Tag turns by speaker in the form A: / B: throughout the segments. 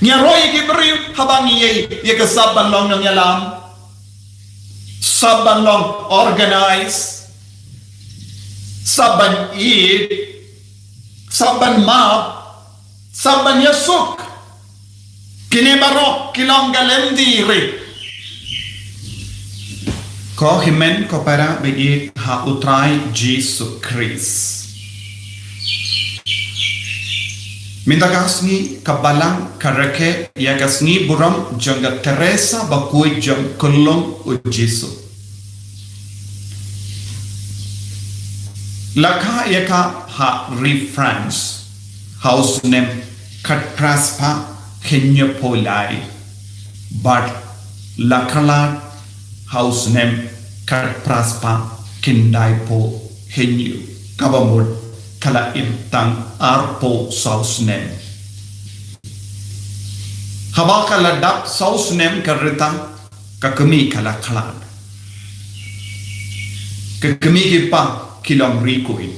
A: Nya roy ki beri habang ye ke saban long nang yalam. Saban long organize. Saban eat. Saban map. Saban yasuk. Kini barok kilong galendiri. Ko himen ko para bagi ha utrai Jesus Christ. Minta kasni kabalang karake ya kasni buram jangga Teresa bakui jang kulong u Jesu. Laka yaka ha reference house name Katraspa Kenya Polai but lakala house name Katraspa Kindai Po Henyu Kabamud kala intang arpo saus nem. Haba kala dap saus nem karita kakemi kala kalan. Kakemi kipa kilong rikuin.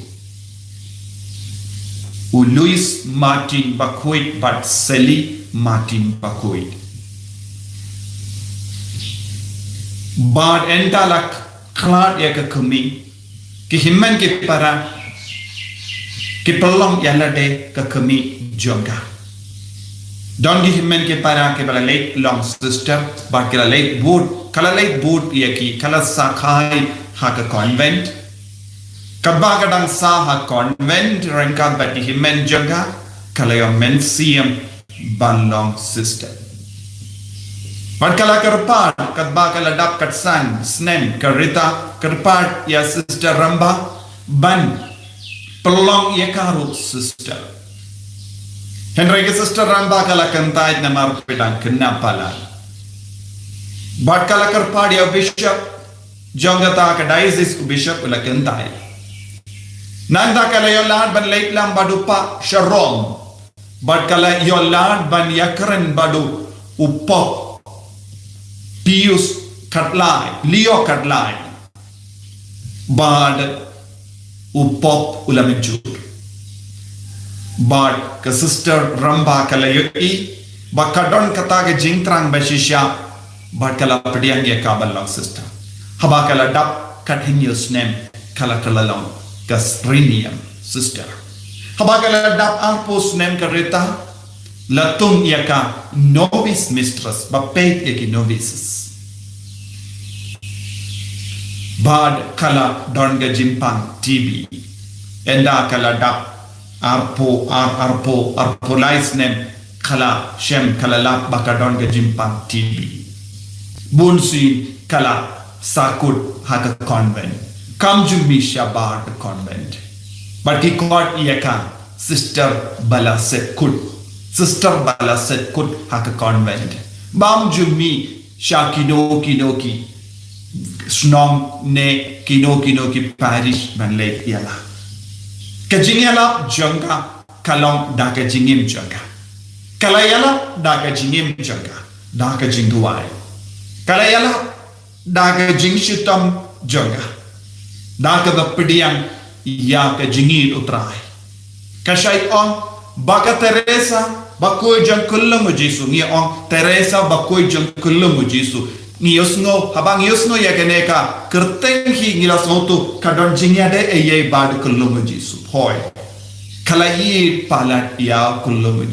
A: U Luis Martin Bakuit but Sally Martin Bakuit. Bad entalak kalan ya kakemi kihiman kipara Kipelong yala de kakemi jonga. Don't give him ke para ke bala late long sister, but kala late boot yaki kala sakai ha ka convent. Kabba kadang sa ha convent rangka bati himen jonga kala yo mensium ban long sister. But kala karpar kabba kala dap katsan snem karita karpar ya sister ramba ban Pelong ye karu sister. Henry ke sister ramba kala kantai na marpedang kenapala. But kala karpadia bishop jongata ka diocese bishop ula kantai. Nanda kala yolad ban late lam badupa sharom. But kala yolad ban yakren badu upop Pius Katlai, Leo Katlai. But upop ulamijur. But ka sister ramba kala yoi bakadon kata ke jingtrang bashisha but kala padiang ye kabal long sister. Haba kala dap continuous name kala long kasrinium sister. Haba kala dap arpos name karita latung yaka novice mistress bapet yaki novices. Bad kala donga jimpang TV. Enda kala dap arpo lais nem kala shem kala lap baka donga jimpang TV. Bunsi kala sakut haka convent. Kamjumi shabad convent. But he called yaka sister bala set kut. Sister bala set kut haka convent. Bamjumi shakinoki. Snong ne kino ki parish ban lake yala. Kajingala jonga kalong daka jingim jonga. Kalayala daka jingim jonga. Daka jinguai. Kalayala daka jingshitam jonga. Daka bapediang ya ka jingin utrai. Kashay on baka Teresa bakoy jang kullamu Jesu ngi on Teresa bakoy jang kullamu Jesu. Ngiyosno habang ngiyosno ya keneka kerteng hi ngilasno tu kadon jingya de eye bad kullumu Jesu hoy kala i palat ya kullumu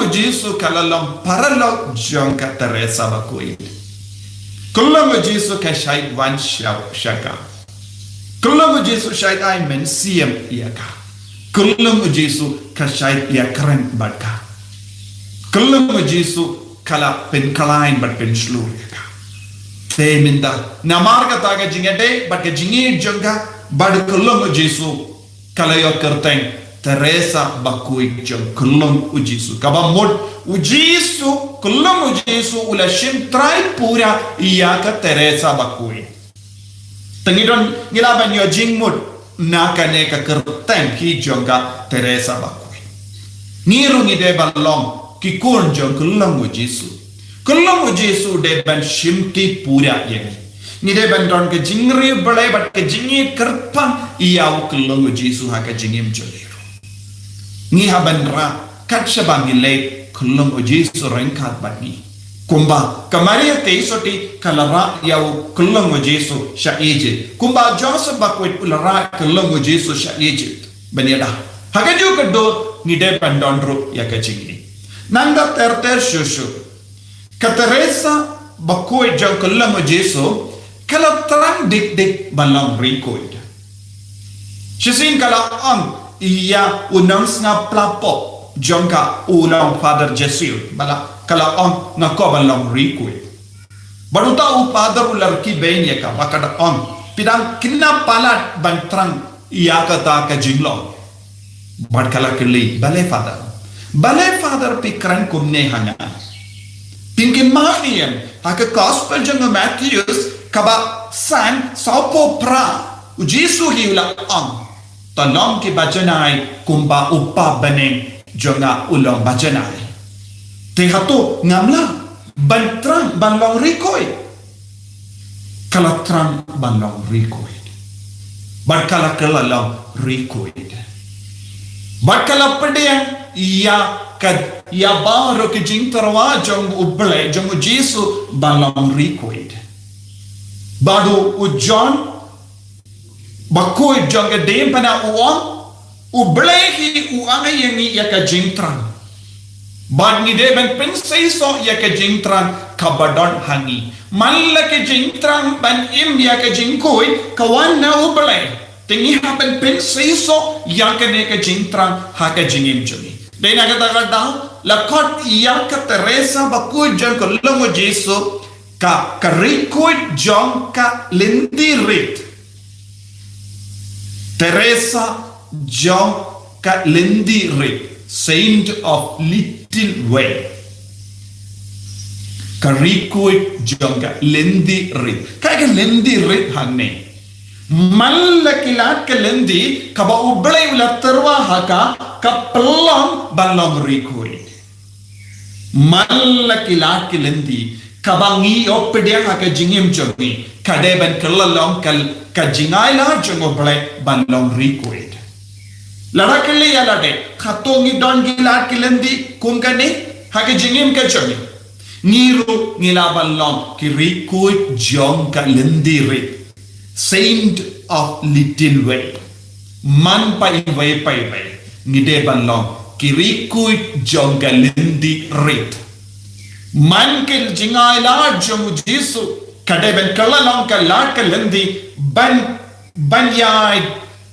A: Jesu kala lam paralo jonka Teresa bakoi kullumu Jesu ka shay wan shaka kullumu Jesu shay ay men siem yaka kullumu Jesu ka shay ya kren badka kullumu Jesu kala pen kalain but pen slur yaka te minda namarga taga jingade but ke jingi jonga bad kulum Jesu kala yo kerteng Teresa bakui jong kulum Jesu kaba mod Jesu kulum Jesu ula shim trai pura yaka Teresa bakui tengidon gilaban yo jingmud nakane ka kerteng hi jonga Teresa bakui nirungi de balong ki kon jong kulong Jesu de ban shimti pura yemi ni de ban don ke jingri bale bat ke jingi kerpa iya kulong Jesu ha ka jingim jolero ni ha ban ra kat shabang le kelong o Jesu rengkat bani kumba kamaria te soti kalara yau kelong o Jesu sha Egypt kumba Joseph bakwet ulara kelong o Jesu sha Egypt baniada hakaju kado ngide pandondro yakachini nanga terter shushu kateresa bakwet jang kelong o Jesu kala terang dik balang record Shisin kala ang iya unang nga plapo jangka ulang Father Jesil bala kala ang nakobalang record baruta u Father ular ki benya ka bakada ang pidang kinapalat bantrang iya kata ka jinglong bad kala kili bale Father pikran kumne hanga pinkin mahniyan haka gospel jang Matthews kaba san saupo pra Jesu hiula ang Talong ki bajanay kumba upa baneng jonga ulong bajanay. Tehato ngamla bantrang banlong rikoy. Kalatrang banlong rikoy. Barkala kalalong rikoy. Barkala pedeng iya kad iya baro ki jing tarwa jong uble jong Jesu banlong rikoy. Badu ujon Bakoy jangga dem pana uang ublehi uang yang yaka jingtran bad ni deben pensaiso yaka jingtran kabadon hangi malake jingtran ban im yaka jingkoy kawan na uble tingi hapen pensaiso yaka neka jingtran haka jingim jumi dena kata lakot yaka Teresa bakoy jangga longo Jesu ka karikoy jangka lindirit Teresa John Lindy Rick, Saint of Little Way. Karikoy John Lindy Rick. Kaya Lindy Rick hangne. Malakilat ka Lindy kaba ublay ulat terwa haka kapelong balong rikoy. Malakilat ka Lindy kabangi opedya haka jingim jogi kadeban kalalong kajingay la jongo ble banlong record larakali yalade khatongi don gilat kilendi kumkani haka jingim ka jogi ngiru ngila banlong ki record jong ka lendi re Saint of Little Way man pai vai ngide banlong ki record jong ka lendi re man ke jingay la jongo Jesu kadeben kalalong kalat kalendi ban yai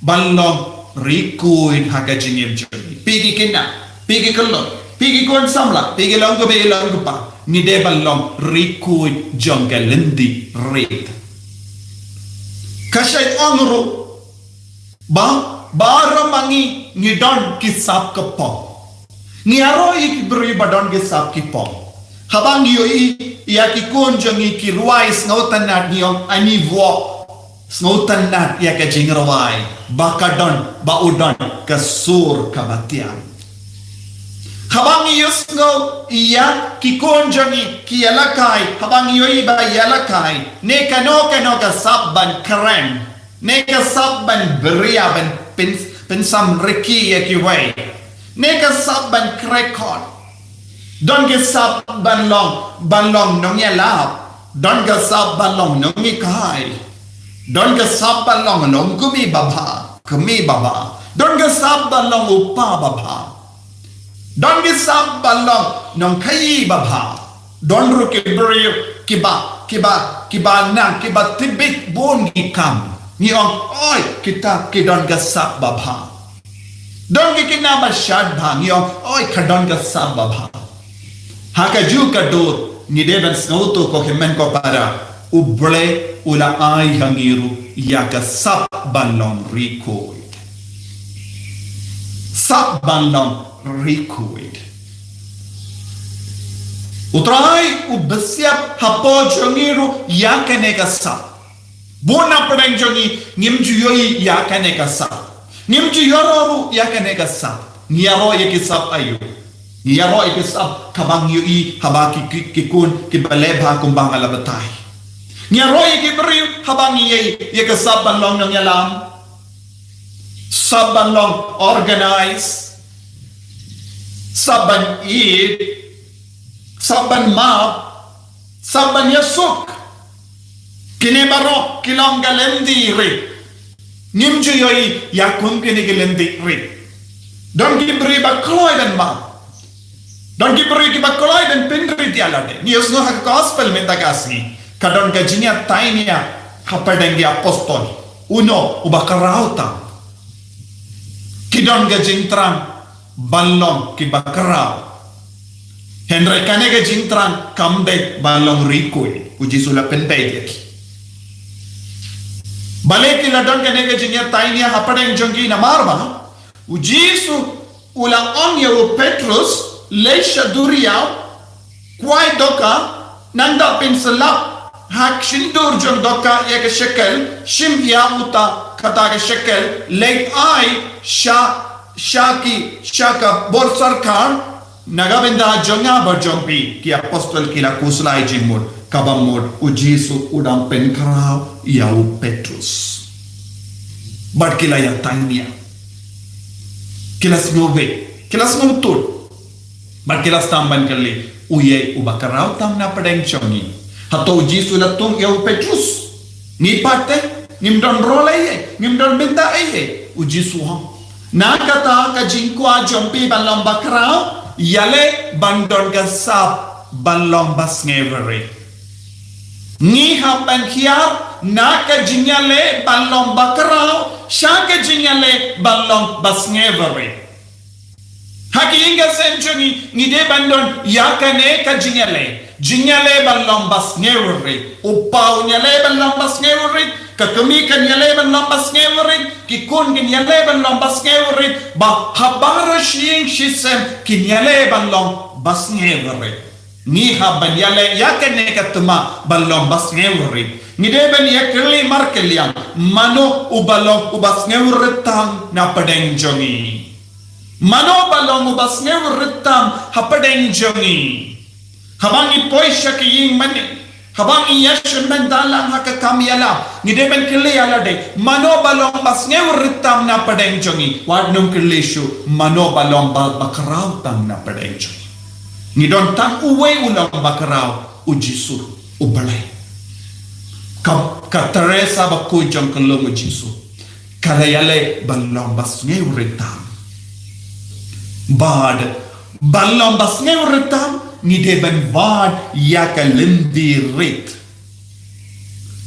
A: banlong rikuin haka jingim jodi pigi kina pigi kalong pigi kon samla pigi long be long pa ni de banlong rikuin jongalendi red kashay ongru baramangi ni don kisap kapo ni aro ikibri badon kisap kipo habang yoi yaki kunjongi ki ruai snautan nat niong ani vo snautan nat yaka jingrawai bakadon baudon kasur kabatian habang yos ngo iya ki kunjongi ki yalakai habang yoi ba yalakai ne kano ka sabban karen ne ka sabban beriaban pensam reki yaki wai ne ka sabban krekon Don get sap banlong nong ya lap. Don get sap banlong nong mi kai. Don get sap banlong nong kumi baba. Don get sap banlong upa baba. Don get sap banlong nong kai baba. Don ru kibri kiba na kiba tibik bon gikam. Ni ong oi kita kidon get sap baba. Don get kinaba shad bang ni ong oi kadon get sap baba. Haka juga dor ni deben snauto ko kemen ko para uble ula ai hangiru yaka sap banlong rikoid utrai ubesiap hapo jongiru yaka neka sap bona pedang jongi ngimju yoi yaka neka sap ngimju yororu yaka neka sap niaro yaki sap ayu Yaro ikisab kabang yui habaki kikun kibalebha kumbang alabatay. Yaro ikibri habang yei ikisab banlong ng yalam. Sab banlong organize. saban Eid, saban Maaf, saban Yasuk, kini barok kilong galendi rit, nimju yoi yakun kini galendi rit. Don kibri bakloy dan ma, don kibri ki bakloy dan pinri tialade. Ni usno hak gospel mentakasi, kadon gajinya tainia hapadeng di apostol, uno ubakarauta, kidon gajintran balong ki bakarau. Henry kane gajintran kamde balong rikui, uji sula penpedek. Balik ila don kane gajinya tainia hapadeng jongi namarba. Ujisu ulang on ya Petrus leisha duriau kwai doka nanda pinselap hak shindur jong doka ya ke shekel shim ya uta kata ke shekel late ai shaka bor sarkar nagabenda jonga berjompi ki apostol kila kuslai jimur kabamur ujisu udang penkarau ya Petrus barkila ya tanya kilas ngove, kilas ngutur. Bar kilas tamban kali, uye ubakarau tam na padeng chongi. Hato uji sulatung ya Petrus. Ni parte, ngimdon role ye, ngimdon benda ye, uji suham. Na kata ka jingkwa jompi balong bakarau, yale bandon gasap balong basngevere. Ni hapan kiar, na ka jinyale balong bakarau, shaka jinyale balong basngevere. Haki inga senchongi ngide bandon yakane ka jinyale balong basngevere. Upau nyale balong basngevere, kakami kan nyale balong basngevere, kikun kan nyale balong basngevere, ba habara shing shisem kinyale balong basngevere. Ni haban yale yakane katuma balong basngevere. Ngide ben yakli markelian mano ubalong ubasngevere tang na padeng jongi. Mano balong ubasngevere tang hapadeng jongi. Habang ipoisha ki ying mani, habang iyashun mendalang haka kamyala, ngide ben kili alade, mano balong basngevere tang na padeng jongi. Wadnum kilishu mano balong bakarau tang na padeng jongi. Ngidon tang uwe ulang bakarau ujisur ubalay. Ka Teresa bakuy jong kalong ujisu. Kalayale balong basngevere tang. Bad balong basngevere tang ngide ben bad yaka lindi rit.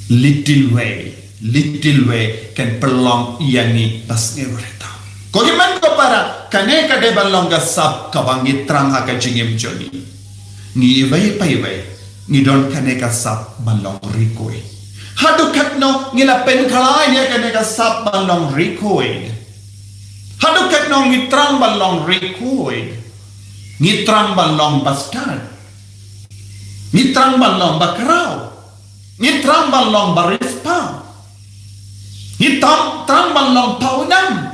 A: Little way can pelong yani basngevere tang. Kogiman ko para kane kade balong gasap kabangi trang haka jingim joni. Ngi iway ngidon kane gasap balong rikoy. Hadu katno ngila penkhalai niya kane gasap balong rikoy. Hadu katno ngitrang balong rikoy. Ngitrang balong bastard. Ngitrang balong bakarau. Ngitrang balong barispa. Ngitrang balong paunam.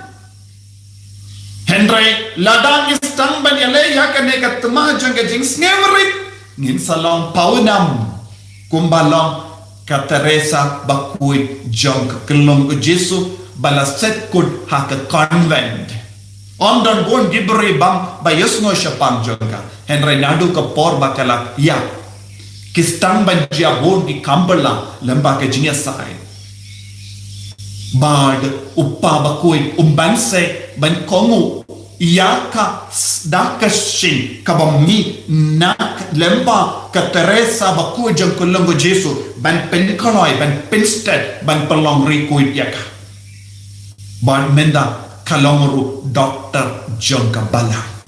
A: Henry ladang istang banyale yakane katma jang jing sneverit ngin salong paunam kumbalong ka Teresa bakuy jong kelong Jesu balaset kud haka convent ondon gon gibri bam bayus ngo shapang jonga Henry nadu ka por bakala ya kistang banjia bon ki kambala lamba ka jinya sai bad uppa bakuy umbanse ban kongu yaka dakashin kabami nak lemba ka Teresa bakuy jang kulungo Jesu ban penkaloi ban pinsted ban pelong rikuy yaka ban menda kalongru Dr. Jongka bala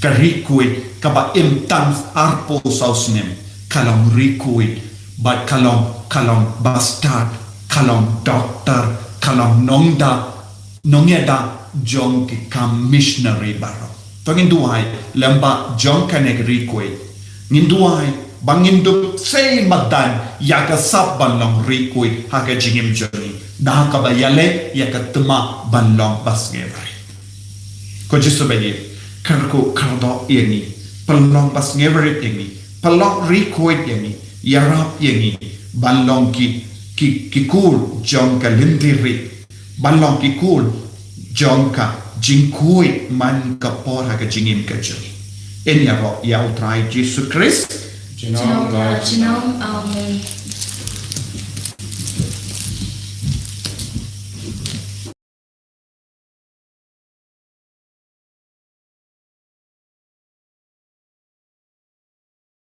A: karikuy kaba imtang arpo sausnem kalong rikuy bat kalong bastard kalong doktor, kalong nongeda jong ki kam missionary baro. To nginduay lamba jong kanegri kwe. Nginduay bangindu say madan yaka sap banlong rikwe haka jingim joni. Dahaka bayale yaka tuma banlong basngevare. Ko jisu bayi karko kardo yani palong basngevare yani palong rikwe yani yarap yani banlong ki cool jong ka lindiri balong ki cool jong ka jingkui man kapor ha ka jingim ka jil en ya ro ya utrai Jesus Christ
B: Genome God.
C: Genome Amen.